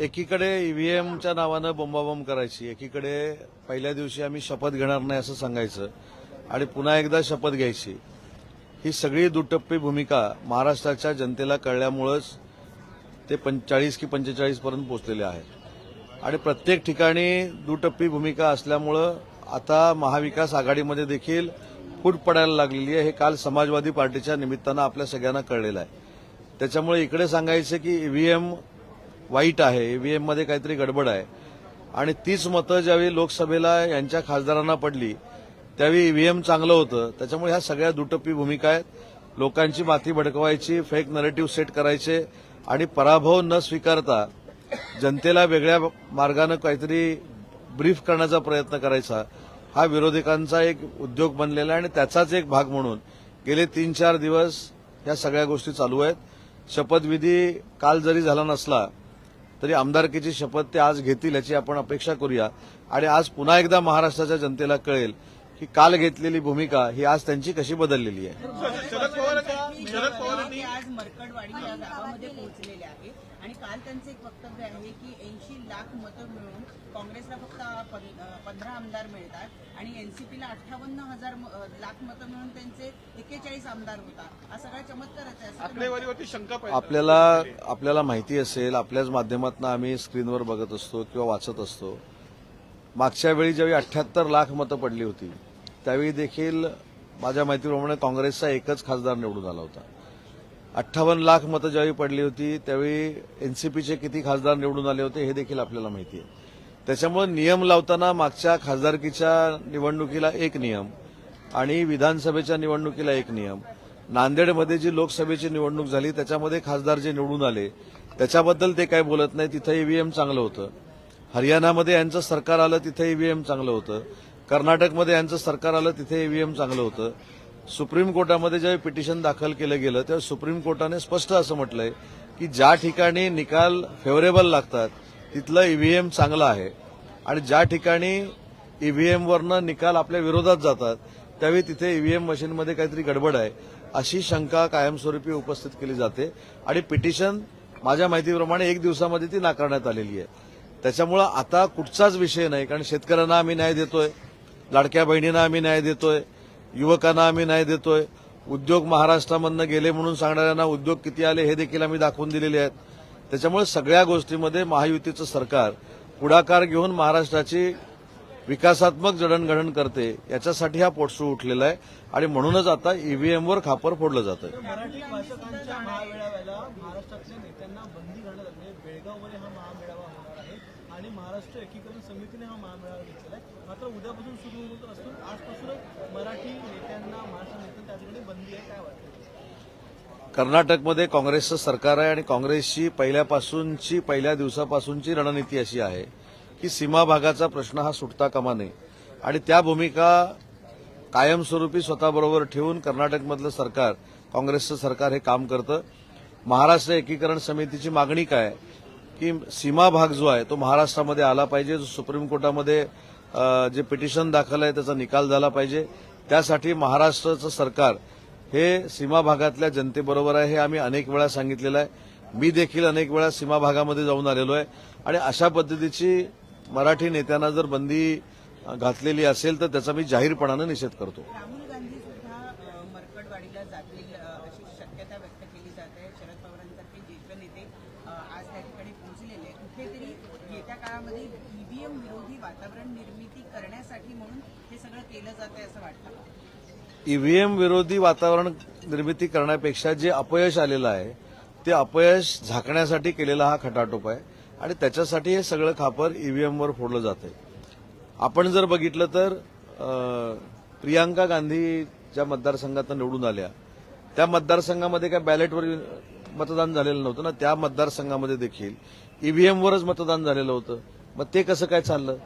एकीकडे ईव्हीएमच्या नावानं बोंबाबोंब करायची, एकीकडे पहिल्या दिवशी आम्ही शपथ घेणार नाही असं सांगायचं आणि पुन्हा एकदा शपथ घ्यायची. ही सगळी दुटप्पी भूमिका महाराष्ट्राच्या जनतेला कळल्यामुळेच ते 40 की 45 पर्यंत पोहोचलेले आहेत आणि प्रत्येक ठिकाणी दुटप्पी भूमिका असल्यामुळं आता महाविकास आघाडीमध्ये देखील फूट पडायला लागलेली आहे. हे काल समाजवादी पार्टीच्या निमित्तानं आपल्या सगळ्यांना कळलेलं आहे. त्याच्यामुळे इकडे सांगायचं की ईव्हीएम वाईट आहे, ईव्हीएममध्ये काहीतरी गडबड आहे आणि तीच मतं ज्यावेळी लोकसभेला यांच्या खासदारांना पडली त्यावेळी ईव्हीएम चांगलं होतं. त्याच्यामुळे ह्या सगळ्या दुटप्पी भूमिका आहेत. लोकांची माथी भडकवायची, फेक नरेटिव्ह सेट करायचे आणि पराभव न स्वीकारता जनतेला वेगळ्या मार्गानं काहीतरी ब्रीफ करण्याचा प्रयत्न करायचा, हा विरोधकांचा एक उद्योग बनलेला आहे आणि त्याचाच एक भाग म्हणून गेले 3-4 दिवस या सगळ्या गोष्टी चालू आहेत. शपथविधी काल जरी झाला नसला तरी आमदारकीची शपथ ते आज घेतील याची आपण अपेक्षा करूया आणि आज पुन्हा एकदा महाराष्ट्राच्या जनतेला कळेल की काल घेतलेली भूमिका ही आज त्यांची कशी बदललेली आहे. शरद पवारांनी आज मरकडवाडी या गावामध्ये पोहोचलेले आहे आणि काल त्यांचं एक वक्तव्य आहे की 80 लाख मतं मिळून काँग्रेसला फक्त 15 आमदार मिळतात आणि एनसीपीला 58 लाख मतं मिळून त्यांचे 41 आमदार होतात. हा सगळा चमत्कारच आहे. आकडेवारीवरती शंका आपल्याला माहिती असेल, आपल्याच माध्यमातून आम्ही स्क्रीनवर बघत असतो किंवा वाचत असतो. मागच्या वेळी ज्यावेळी 78 लाख मतं पडली होती त्यावेळी देखील माझ्या माहितीप्रमाणे काँग्रेसचा एकच खासदार निवडून आला होता. 58 लाख मतं ज्यावेळी पडली होती त्यावेळी एनसीपीचे किती खासदार निवडून आले होते हे देखील आपल्याला माहिती आहे. त्याच्यामुळे नियम लावताना मागच्या खासदारकीच्या निवडणुकीला एक नियम आणि विधानसभेच्या निवडणुकीला एक नियम, नांदेडमध्ये जी लोकसभेची निवडणूक झाली त्याच्यामध्ये खासदार जे निवडून आले त्याच्याबद्दल ते काय बोलत नाही, तिथं ईव्हीएम चांगलं होतं. हरियाणामध्ये यांचं सरकार आलं तिथे ईव्हीएम चांगलं होतं. कर्नाटकमध्ये यांचं सरकार आलं तिथे ईव्हीएम चांगलं होतं. सुप्रीम कोर्टामध्ये ज्यावेळी पिटिशन दाखल केलं गेलं तेव्हा सुप्रीम कोर्टाने स्पष्ट असं म्हटलंय की ज्या ठिकाणी निकाल फेव्हरेबल लागतात तिथलं ईव्हीएम चांगलं आहे आणि ज्या ठिकाणी ईव्हीएमवरनं निकाल आपल्या विरोधात जातात त्यावेळी तिथे ईव्हीएम मशीनमध्ये काहीतरी गडबड आहे अशी शंका कायमस्वरूपी उपस्थित केली जाते आणि पिटिशन माझ्या माहितीप्रमाणे 1 दिवसामध्ये ती नाकारण्यात आलेली आहे. त्याच्यामुळं आता कुठचाच विषय नाही, कारण शेतकऱ्यांना आम्ही न्याय देतोय, लाडक्या बहिणींना आम्ही न्याय देतोय, युवकांना आम्ही न्याय देतोय, उद्योग महाराष्ट्रामधनं गेले म्हणून सांगणाऱ्यांना उद्योग किती आले हे देखील आम्ही दाखवून दिलेले आहेत. त्याच्यामुळे सगळ्या गोष्टीमध्ये महायुतीचं सरकार पुढाकार घेऊन महाराष्ट्राची विकासात्मक जडणघडण करते याच्यासाठी हा पोटसूळ उठलेला आहे आणि म्हणूनच आता ईव्हीएमवर खापर फोडलं जातं. मराठी भाषकांच्या महामेळाव्याला महाराष्ट्रातल्या नेत्यांना बंदी घालण्यात आली आहे. बेळगावमध्ये हा महामेळावा होणार आहे आणि महाराष्ट्र एकीकरण समितीने हा महामेळावा घेतलेला आहे. मात्र उद्यापासून सुरू होत असून आजपासूनच मराठी नेत्यांना महाराष्ट्र नेत्यांना त्या ठिकाणी बंदी आहे. काय वाटतं? कर्नाटकमध्ये काँग्रेसचं सरकार आहे आणि काँग्रेसची पहिल्या दिवसापासूनची रणनीती अशी आहे की सीमा भागाचा प्रश्न हा सुटता कामा नये आणि त्या भूमिका कायमस्वरूपी स्वतःबरोबर ठेवून कर्नाटकमधलं सरकार, काँग्रेसचं सरकार हे काम करतं. महाराष्ट्र एकीकरण समितीची मागणी काय की सीमा भाग जो आहे तो महाराष्ट्रामध्ये आला पाहिजे. जो सुप्रीम कोर्टामध्ये जे पिटिशन दाखल आहे त्याचा निकाल झाला पाहिजे. त्यासाठी महाराष्ट्राचं सरकार हे सीमा भागातल्या जनतेबरोबर आहे हे आम्ही अनेक वेळा सांगितलेलं आहे. मी देखील अनेक वेळा सीमा भागामध्ये जाऊन आलेलो आहे आणि अशा पद्धतीची मराठी नेत्यांना जर बंदी घातलेली असेल तर त्याचा मी जाहीरपणानं निषेध करतो. राहुल गांधी सुद्धा मरकडवाडीला जातील अशी शक्यता व्यक्त केली जाते. शरद पवारांसारखे ज्येष्ठ नेते आज त्या ठिकाणी पोहोचलेले. कुठेतरी येत्या काळामध्ये ईव्हीएम विरोधी वातावरण निर्मिती करण्यासाठी म्हणून हे सगळं केलं जात आहे असं वाटतं? ईव्हीएम विरोधी वातावरण निर्मिती करण्यापेक्षा जे अपयश आलेलं आहे ते अपयश झाकण्यासाठी केलेला हा खटाटोप आहे आणि त्याच्यासाठी हे सगळं खापर ईव्हीएमवर फोडलं जात आहे. आपण जर बघितलं तर प्रियांका गांधी ज्या मतदारसंघातून निवडून आल्या त्या मतदारसंघामध्ये काय बॅलेटवर मतदान झालेलं नव्हतं ना, त्या मतदारसंघामध्ये देखील ईव्हीएमवरच मतदान झालेलं होतं. मग ते कसं काय चाललं?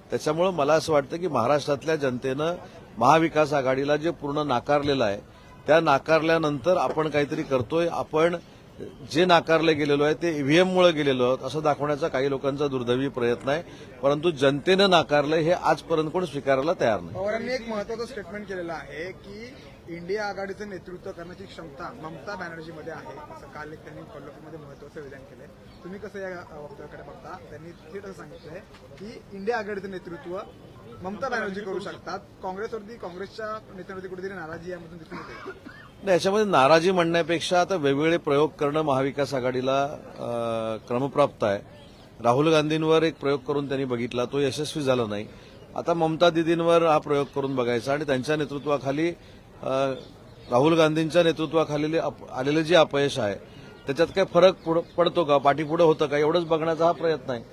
त्याच्यामुळे मला असं वाटतं की महाराष्ट्रातल्या जनतेनं महाविकास आघाडीला जे पूर्ण नाकारलेलं आहे, त्या नाकारल्यानंतर आपण काहीतरी करतोय, आपण जे नाकारले गेलेलो आहे ते ईव्हीएममुळे गेलेलो आहोत असं दाखवण्याचा काही लोकांचा दुर्दैवी प्रयत्न आहे. परंतु जनतेनं नाकारलं हे आजपर्यंत कोण स्वीकारायला तयार नाही. पवारांनी एक महत्वाचं स्टेटमेंट केलेलं आहे की इंडिया आघाडीचं नेतृत्व करण्याची क्षमता ममता बॅनर्जीमध्ये आहे, असं काल एक त्यांनी कोल्हापूरमध्ये महत्वाचं विधान केलंय. तुम्ही कसं या वक्तव्याकडे बघता? त्यांनी थेट असं सांगितलंय की इंडिया आघाडीचं नेतृत्व ममता बॅनर्जी करू शकतात, काँग्रेसवरती काँग्रेसच्या नेत्यांवरती कुठेतरी नाराजी यामधून दिसून येते. नाही, याच्यामध्ये नाराजी म्हणण्यापेक्षा आता वेगवेगळे प्रयोग करणं महाविकास आघाडीला क्रमप्राप्त आहे. राहुल गांधींवर एक प्रयोग करून त्यांनी बघितला, तो यशस्वी झाला नाही. आता ममता दिदींवर हा प्रयोग करून बघायचा आणि त्यांच्या नेतृत्वाखाली राहुल गांधींच्या नेतृत्वाखाली आलेलं जे अपयश आहे त्याच्यात काय फरक पडतो का, पाठीपुढे होतं का, एवढंच बघण्याचा हा प्रयत्न आहे.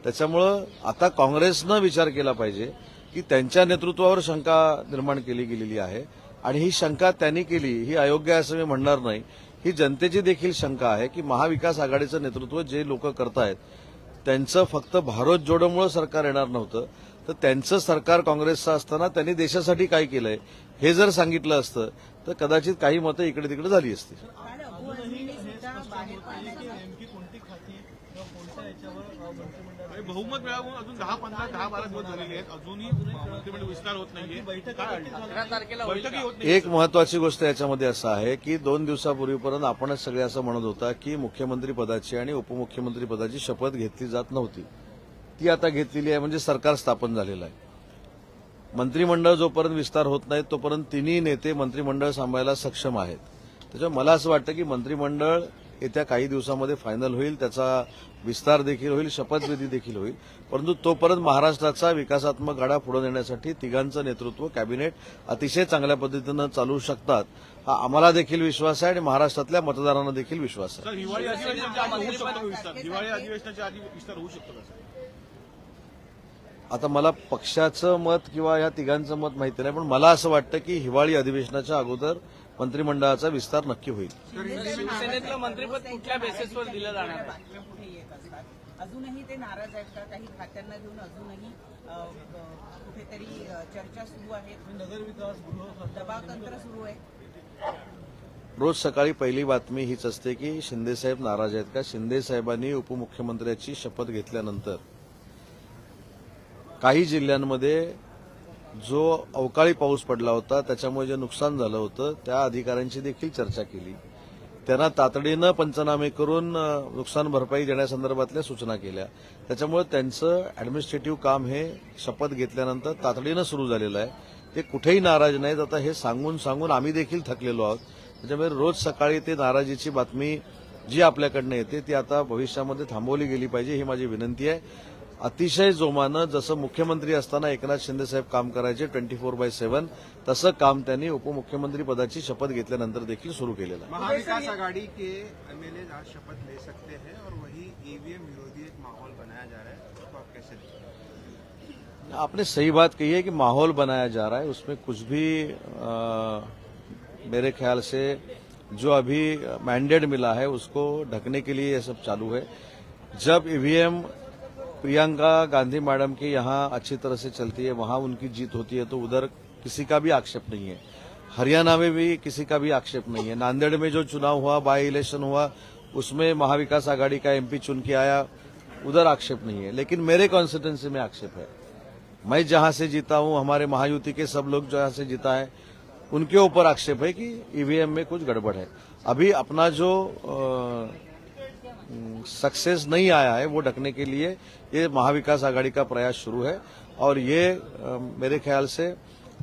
त्याच्यामुळं आता काँग्रेसनं विचार केला पाहिजे की त्यांच्या नेतृत्वावर शंका निर्माण केली गेलेली आहे आणि ही शंका त्यांनी केली ही अयोग्य आहे असं मी म्हणणार नाही. ही जनतेची देखील शंका आहे की महाविकास आघाडीचं नेतृत्व जे लोक करतायत त्यांचं फक्त भारत जोडोमुळे सरकार येणार नव्हतं, तर त्यांचं सरकार काँग्रेसचं असताना त्यांनी देशासाठी काय केलंय हे जर सांगितलं असतं तर कदाचित काही मतं इकडे तिकडे झाली असती. नेमकी कोणती खाती किंवा कोणत्या याच्यावर मंत्रिमंडळ बहुमत मिळावून अजून 10-12 दिवस झालेले आहेत, अजूनही मंत्रिमंडळ विस्तार होत नाहीये, बैठकी होत नाही. एक महत्वाची गोष्ट याच्यामध्ये असं आहे की 2 दिवसापूर्वीपर्यंत आपणच सगळे असं म्हणत होता की मुख्यमंत्री पदाची आणि उपमुख्यमंत्री पदाची शपथ घेतली जात नव्हती. ती आता घेतलेली आहे, म्हणजे सरकार स्थापन झालेलं आहे. मंत्रिमंडळ जोपर्यंत विस्तार होत नाही तोपर्यंत तिन्ही नेते मंत्रिमंडळ सांभाळायला सक्षम आहेत. त्याच्यामुळे मला असं वाटतं की मंत्रिमंडळ येत्या काही दिवसामध्ये फायनल होईल, त्याचा विस्तार देखील होईल, शपथविधी देखील होईल. परंतु तोपर्यंत महाराष्ट्राचा विकासात्मक गाडा पुढे नेण्यासाठी तिघांचं नेतृत्व कॅबिनेट अतिशय चांगल्या पद्धतीनं चालू शकतात हा आम्हाला देखील विश्वास आहे आणि महाराष्ट्रातल्या मतदारांना देखील विश्वास आहे. हिवाळी अधिवेशनाच्या आधी होऊ शकतो विस्तार, हिवाळी अधिवेशनाच्या आधी विस्तार होऊ शकतो का? आता मला पक्षाचं मत किंवा या तिघांचं मत माहिती नाही, पण मला असं वाटतं की हिवाळी अधिवेशनाच्या अगोदर मंत्रिमंडळाचा विस्तार नक्की होईल. शिवसेनेतलं मंत्रिपद कुठल्या बेसिसवर दिलं जाणार? बातम्या कुठे येत असतात, अजूनही ते नाराज आहेत का? काही खात्यांना घेऊन अजूनही कुठेतरी चर्चा सुरू आहे, नगरविकास दबाव तंत्र सुरू आहे. रोज सकाळी पहिली बातमी हीच असते की शिंदेसाहेब नाराज आहेत का. शिंदेसाहेबांनी उपमुख्यमंत्र्याची शपथ घेतल्यानंतर काही जिल्ह्यांमध्ये जो अवकाळी पाऊस पडला होता त्याच्यामुळे जे नुकसान झालं होतं त्या अधिकाऱ्यांची देखील चर्चा केली. त्यांना तातडीनं पंचनामे करून नुकसान भरपाई देण्यासंदर्भातल्या सूचना केल्या. त्याच्यामुळे त्यांचं ऍडमिनिस्ट्रेटिव्ह काम हे शपथ घेतल्यानंतर तातडीनं सुरू झालेलं आहे. ते कुठेही नाराज नाहीत. आता हे सांगून सांगून आम्ही देखील थकलेलो आहोत. त्याच्यामुळे रोज सकाळी ते नाराजीची बातमी जी आपल्याकडनं येते ती आता भविष्यामध्ये थांबवली गेली पाहिजे ही माझी विनंती आहे. अतिशय जोमानं जसं मुख्यमंत्री असताना एकनाथ शिंदेसाहेब काम करायचे 24/7 तसं काम त्यांनी उपमुख्यमंत्री पदाची शपथ घेतल्यानंतर देखील सुरू केलेलं आहे. महाविकास आघाड़ी के एमएलए आज शपथ ले सकते हैं और वही ईवीएम विरोधी एक माहौल बनाया जा रहा है, उसको आप कैसे देखते हैं? आपने सही बात कही है कि माहौल बनाया जा रहा है, उसमें कुछ भी मेरे ख्याल से जो अभी मैंडेट मिला है उसको ढकने के लिए ये सब चालू है. जब ईवीएम प्रियंका गांधी मैडम के यहाँ अच्छी तरह से चलती है, वहां उनकी जीत होती है तो उधर किसी का भी आक्षेप नहीं है. हरियाणा में भी किसी का भी आक्षेप नहीं है. नांदेड़ में जो चुनाव हुआ, बाई इलेक्शन हुआ, उसमें महाविकास आघाड़ी का एमपी चुन के आया, उधर आक्षेप नहीं है. लेकिन मेरे कॉन्स्टिट्यूंसी में आक्षेप है. मैं जहां से जीता हूं, हमारे महायुति के सब लोग जहां से जीता है उनके ऊपर आक्षेप है कि ईवीएम में कुछ गड़बड़ है. अभी अपना जो सक्सेस नहीं आया है वो ढकने के लिए ये महाविकास आघाड़ी का प्रयास शुरू है और ये मेरे ख्याल से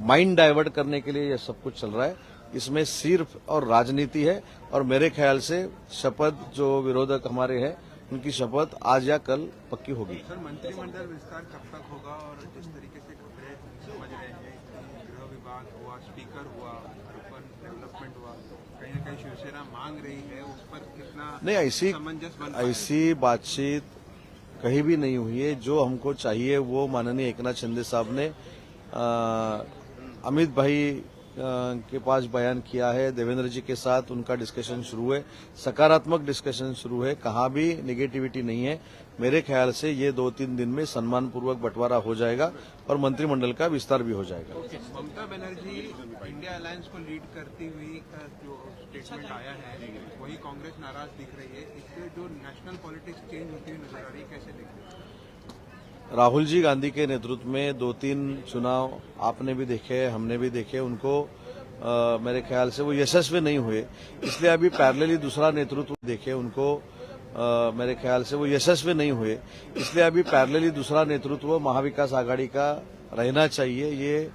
माइंड डाइवर्ट करने के लिए ये सब कुछ चल रहा है. इसमें सिर्फ और राजनीति है और मेरे ख्याल से शपथ जो विरोधक हमारे हैं उनकी शपथ आज या कल पक्की होगी. सर, मंत्रिमंडल विस्तार कब तक होगा? और जिस तरीके से खबरें समझ रहे हैं कि गृह विभाग हुआ, स्पीकर हुआ, अर्बन डेवलपमेंट हुआ, कहीं न कहीं शिवसेना मांग रही है, उस पर कितना नहीं, सामंजस्य बन पाएगा? ऐसी बातचीत कहीं भी नहीं हुई है. जो हमको चाहिए वो माननीय एकनाथ शिंदे साहब ने अमित भाई के पास बयान किया है, देवेंद्र जी के साथ उनका डिस्कशन शुरू है, सकारात्मक डिस्कशन शुरू है, कहाँ भी नेगेटिविटी नहीं है। मेरे ख्याल से ये 2-3 दिन में सम्मानपूर्वक बंटवारा हो जाएगा और मंत्रिमंडल का विस्तार भी हो जाएगा। ममता बनर्जी इंडिया अलायंस को लीड करती हुई का जो स्टेटमेंट आया है वही कांग्रेस नाराज दिख रही है, इससे जो नेशनल पॉलिटिक्स चेंज होती हुई नजर आ रही है, कैसे देखते हैं? राहुल जी गांधी के नेतृत्व में 2-3 चुनाव आपने भी देखे, हमने भी देखे, उनको मेरे ख्याल से वो यशस्वी नहीं हुए, इसलिए अभी पैरेलली दूसरा नेतृत्व देखे, उनको मेरे ख्याल से वो यशस्वी नहीं हुए, इसलिए अभी पैरेलली दूसरा नेतृत्व महाविकास आघाड़ी का रहना चाहिए। ये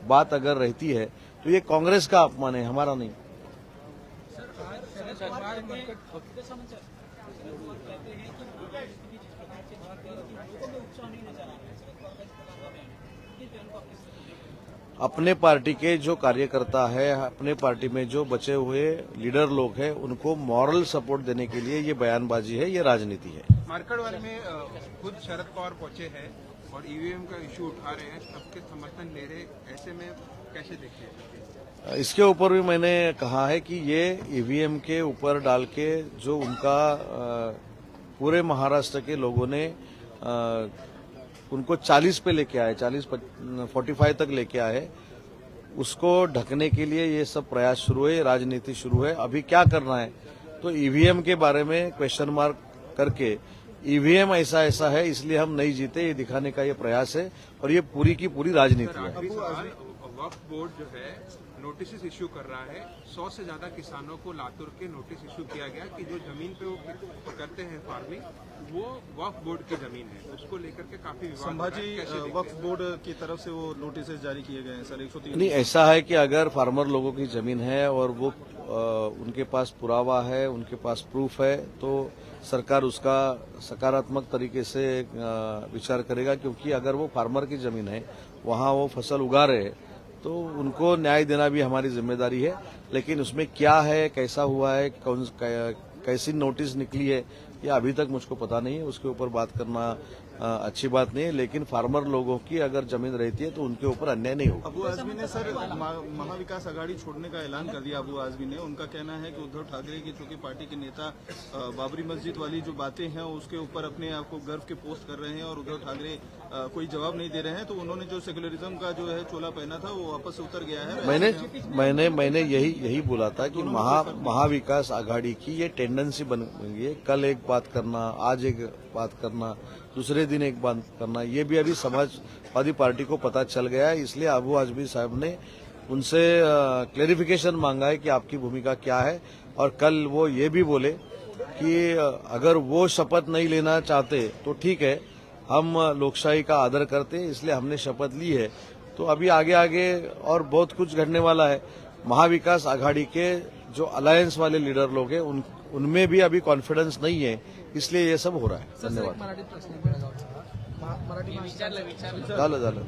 बात अगर रहती है तो ये कांग्रेस का अपमान है, हमारा नहीं। अपने पार्टी के जो कार्यकर्ता है, अपने पार्टी में जो बचे हुए लीडर लोग हैं, उनको मॉरल सपोर्ट देने के लिए ये बयानबाजी है, ये राजनीति है। मार्केटवाड़ी में खुद शरद पवार पहुंचे हैं और ईवीएम का इश्यू उठा रहे हैं, सबके समर्थन ले रहे, ऐसे में कैसे देखिए? इसके ऊपर भी मैंने कहा है कि ये ईवीएम के ऊपर डाल के जो उनका पूरे महाराष्ट्र के लोगों ने उनको 40 पे लेके आए, 45 तक लेके आए, उसको ढकने के लिए ये सब प्रयास शुरू है, राजनीति शुरू है। अभी क्या करना है तो ईवीएम के बारे में क्वेश्चन मार्क करके ईवीएम ऐसा ऐसा है इसलिए हम नहीं जीते, ये दिखाने का ये प्रयास है और ये पूरी की पूरी राजनीति है। आखिरी सवाल, वक्फ बोर्ड जो है नोटिस इश्यू कर रहा है, 100 से ज्यादा किसानों को लातूर के नोटिस इश्यू किया गया कि जो जमीन पे वो करते हैं फार्मिंग, वो वक्फ बोर्ड की जमीन है, उसको लेकर के काफी विवाद हो रहा है। संभाजी कैसे देखते वक्फ बोर्ड की तरफ से वो नोटिस जारी किए गए हैं सर 103। नहीं, ऐसा है कि अगर फार्मर लोगों की जमीन है और वो उनके पास पुरावा है, उनके पास प्रूफ है, तो सरकार उसका सकारात्मक तरीके से विचार करेगा, क्योंकि अगर वो फार्मर की जमीन है, वहाँ वो फसल उगा रहे हैं, तो उनको न्याय देना भी हमारी जिम्मेदारी है। लेकिन उसमें क्या है, कैसा हुआ है, कैसी नोटिस निकली है, ये अभी तक मुझको पता नहीं है, उसके ऊपर बात करना अच्छी बात नहीं है। लेकिन फार्मर लोगों की अगर जमीन रहती है तो उनके ऊपर अन्याय नहीं होगा। अबू आजमी ने सर महाविकास आघाड़ी छोड़ने का ऐलान कर दिया। अबू आजमी ने, उनका कहना है कि उद्धव ठाकरे की चूंकि पार्टी के नेता बाबरी मस्जिद वाली जो बातें हैं उसके ऊपर अपने आप को गर्व के पोस्ट कर रहे हैं और उद्धव ठाकरे कोई जवाब नहीं दे रहे हैं, तो उन्होंने जो सेक्युलरिज्म का जो है चोला पहना था वो वापस से उतर गया है। मैंने यही बोला था कि महाविकास आघाड़ी की ये टेंडेंसी बन गई है, कल एक बात करना, आज एक बात करना, दूसरे दिन एक बात करना, ये भी अभी समाजवादी पार्टी को पता चल गया है। इसलिए अबू आजमी साहब ने उनसे क्लेरिफिकेशन मांगा है कि आपकी भूमिका क्या है, और कल वो ये भी बोले कि अगर वो शपथ नहीं लेना चाहते तो ठीक है, हम लोकशाही का आदर करते हैं, इसलिए हमने शपथ ली है। तो अभी आगे और बहुत कुछ घटने वाला है। महाविकास आघाड़ी के जो अलायंस वाले लीडर लोग हैं उनमें भी अभी कॉन्फिडेंस नहीं है, इसलिए ये सब हो रहा है। धन्यवाद। विचारलं झालं